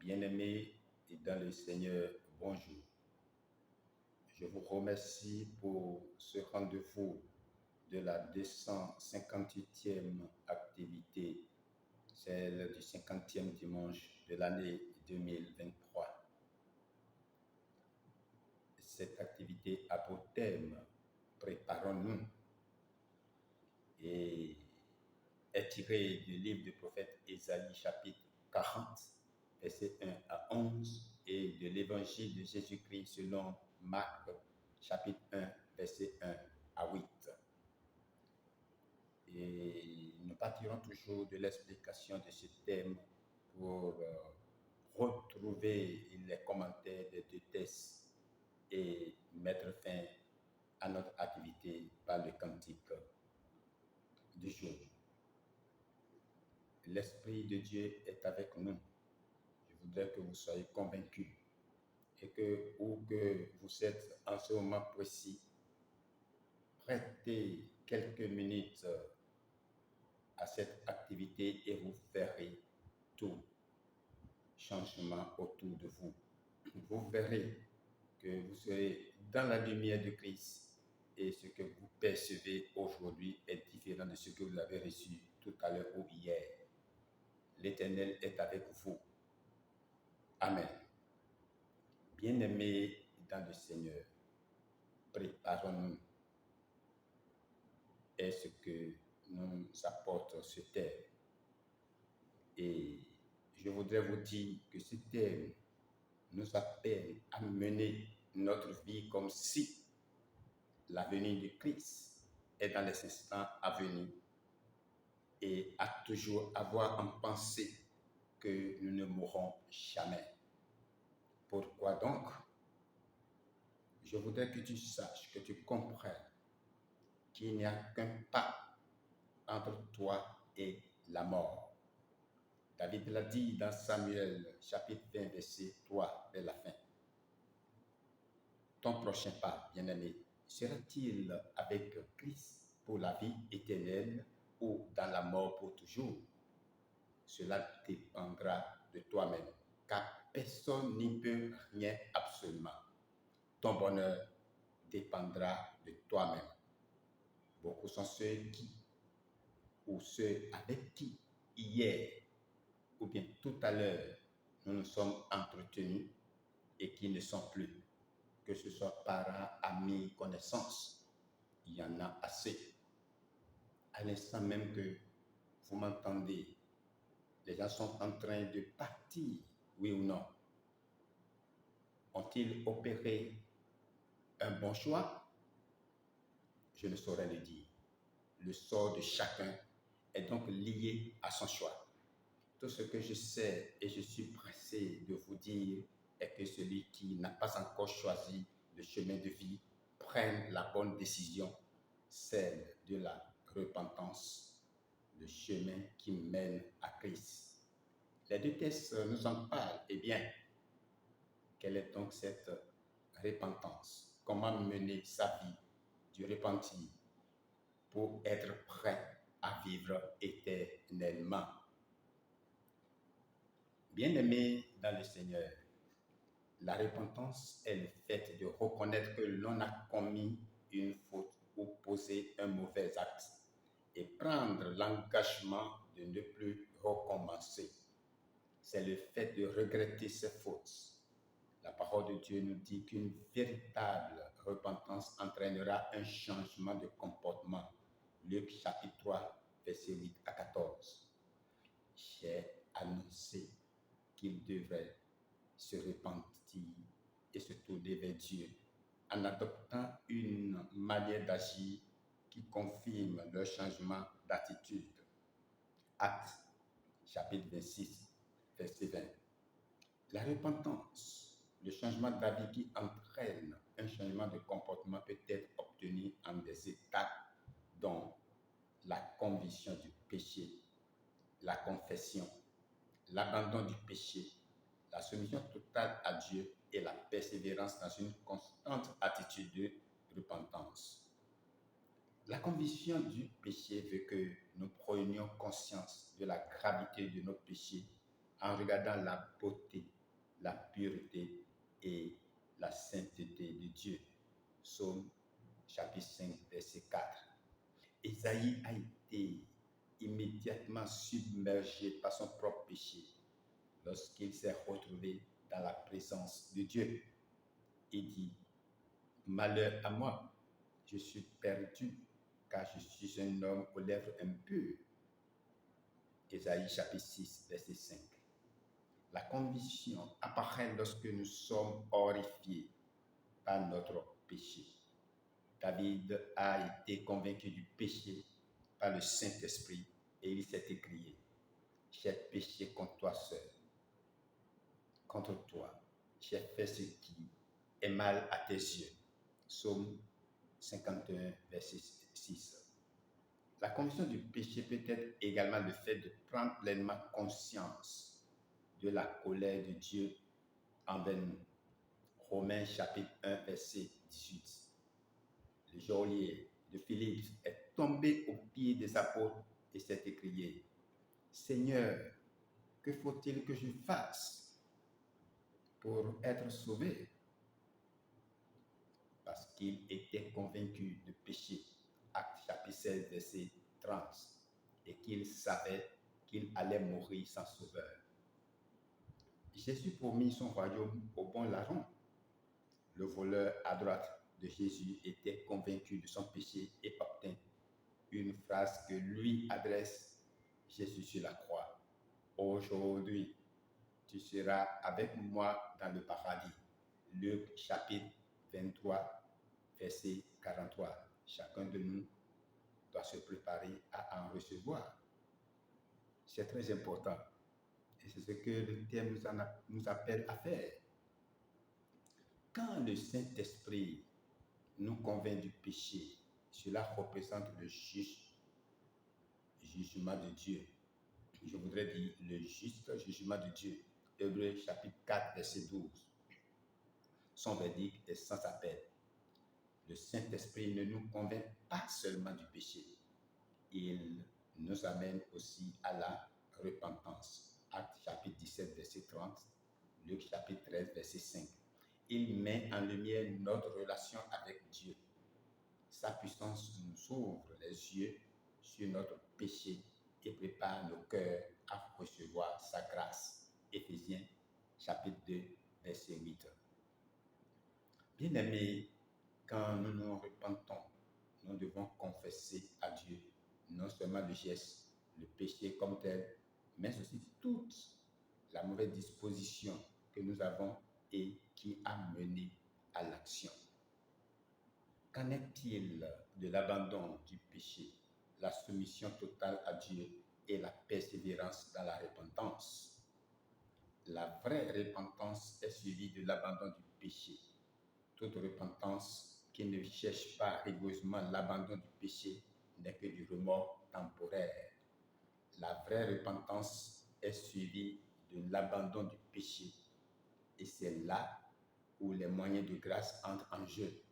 Bien-aimés dans le Seigneur, bonjour. Je vous remercie pour ce rendez-vous de la 258e activité, celle du 50e dimanche de l'année 2023. Cette activité a pour thème « Préparons-nous » et est tirée du livre du prophète Ésaïe, chapitre 40, versets 1 à 11, et de l'évangile de Jésus-Christ selon Marc, chapitre 1, versets 1 à 8. Et nous partirons toujours de l'explication de ce thème pour retrouver les commentaires des deux textes et mettre fin à notre activité par le cantique du jour. L'Esprit de Dieu est avec nous. Je voudrais que vous soyez convaincus et que, où que vous êtes en ce moment précis, prêtez quelques minutes à cette activité et vous verrez tout changement autour de vous. Vous verrez que vous serez dans la lumière de Christ et ce que vous percevez aujourd'hui est différent de ce que vous avez reçu tout à l'heure ou hier. L'Éternel est avec vous. Amen. Bien-aimés dans le Seigneur, préparons-nous. Est ce que nous apporte ce thème. Et je voudrais vous dire que ce thème nous appelle à mener notre vie comme si la venue de Christ est dans les instants à venir et à toujours avoir en pensée que nous ne mourrons jamais. Pourquoi donc? Je voudrais que tu saches, que tu comprennes qu'il n'y a qu'un pas entre toi et la mort. David l'a dit dans Samuel, chapitre 20, verset 3, vers la fin. Ton prochain pas, bien-aimé, sera-t-il avec Christ pour la vie éternelle ou dans la mort pour toujours? Cela dépendra de toi-même, car personne n'y peut rien absolument. Ton bonheur dépendra de toi-même. Beaucoup sont ceux qui, ou ceux avec qui, hier, ou bien tout à l'heure, nous nous sommes entretenus et qui ne sont plus, que ce soit parents, amis, connaissances, il y en a assez. À l'instant même que vous m'entendez, les gens sont en train de partir, oui ou non? Ont-ils opéré un bon choix? Je ne saurais le dire. Le sort de chacun est donc lié à son choix. Tout ce que je sais et je suis pressé de vous dire est que celui qui n'a pas encore choisi le chemin de vie prenne la bonne décision, celle de la repentance, le chemin qui mène à Christ. Les deux textes nous en parlent. Eh bien, quelle est donc cette repentance? Comment mener sa vie du repenti pour être prêt à vivre éternellement? Bien-aimés dans le Seigneur, la repentance est le fait de reconnaître que l'on a commis une faute ou posé un mauvais acte et prendre l'engagement de ne plus recommencer. C'est le fait de regretter ses fautes. La parole de Dieu nous dit qu'une véritable repentance entraînera un changement de comportement. Luc chapitre 3, versets 8 à 14. J'ai annoncé qu'il devait se repentir et se tourner vers Dieu en adoptant une manière d'agir qui confirme leur changement d'attitude. Actes chapitre 26, verset 20. La repentance, le changement d'avis qui entraîne un changement de comportement peut être obtenu en des étapes dont la conviction du péché, la confession, l'abandon du péché, la soumission totale à Dieu et la persévérance dans une constante attitude de repentance. La conviction du péché veut que nous prenions conscience de la gravité de nos péchés en regardant la beauté la pureté et la sainteté de Dieu. Psaume chapitre 5, verset 4. Ésaïe a été immédiatement submergé par son propre péché lorsqu'il s'est retrouvé dans la présence de Dieu. Il dit, malheur à moi, je suis perdu, car je suis un homme aux lèvres impures. Ésaïe chapitre 6, verset 5. La conviction apparaît lorsque nous sommes horrifiés par notre péché. David a été convaincu du péché par le Saint-Esprit et il s'est écrié, j'ai péché contre toi seul, contre toi, j'ai fait ce qui est mal à tes yeux. Psaume 51, verset 6. La conviction du péché peut être également le fait de prendre pleinement conscience de la colère de Dieu envers nous. Romains chapitre 1, verset 18. Le geôlier de Philippe est tombé aux pieds des apôtres et s'est écrié, Seigneur, que faut-il que je fasse pour être sauvé? Parce qu'il était convaincu de péché. Acte chapitre 16, verset 30. Et qu'il savait qu'il allait mourir sans sauveur. Jésus promit son royaume au bon larron. Le voleur à droite de Jésus était convaincu de son péché et obtint une phrase que lui adresse Jésus sur la croix. Aujourd'hui, tu seras avec moi dans le paradis. Luc chapitre 23, verset 43. Chacun de nous doit se préparer à en recevoir. C'est très important. Et c'est ce que le thème nous appelle à faire. Quand le Saint-Esprit nous convainc du péché, cela représente le jugement de Dieu. Je voudrais dire le juste jugement de Dieu. Hébreux chapitre 4, verset 12. Son verdict est sans appel. Le Saint-Esprit ne nous convainc pas seulement du péché, il nous amène aussi à la repentance. Acte chapitre 17, verset 30, Luc chapitre 13, verset 5. Il met en lumière notre relation avec Dieu. Sa puissance nous ouvre les yeux sur notre péché et prépare nos cœurs à recevoir sa grâce. Éphésiens chapitre 2, verset 8. Bien-aimés, quand nous nous repentons, nous devons confesser à Dieu non seulement le geste, le péché comme tel, mais aussi toute la mauvaise disposition que nous avons et qui a mené à l'action. Qu'en est-il de l'abandon du péché, la soumission totale à Dieu et la persévérance dans la repentance? La vraie repentance est suivie de l'abandon du péché. Toute repentance qui ne cherche pas rigoureusement l'abandon du péché n'est que du remords temporaire. La vraie repentance est suivie de l'abandon du péché. Et c'est là où les moyens de grâce entrent en jeu.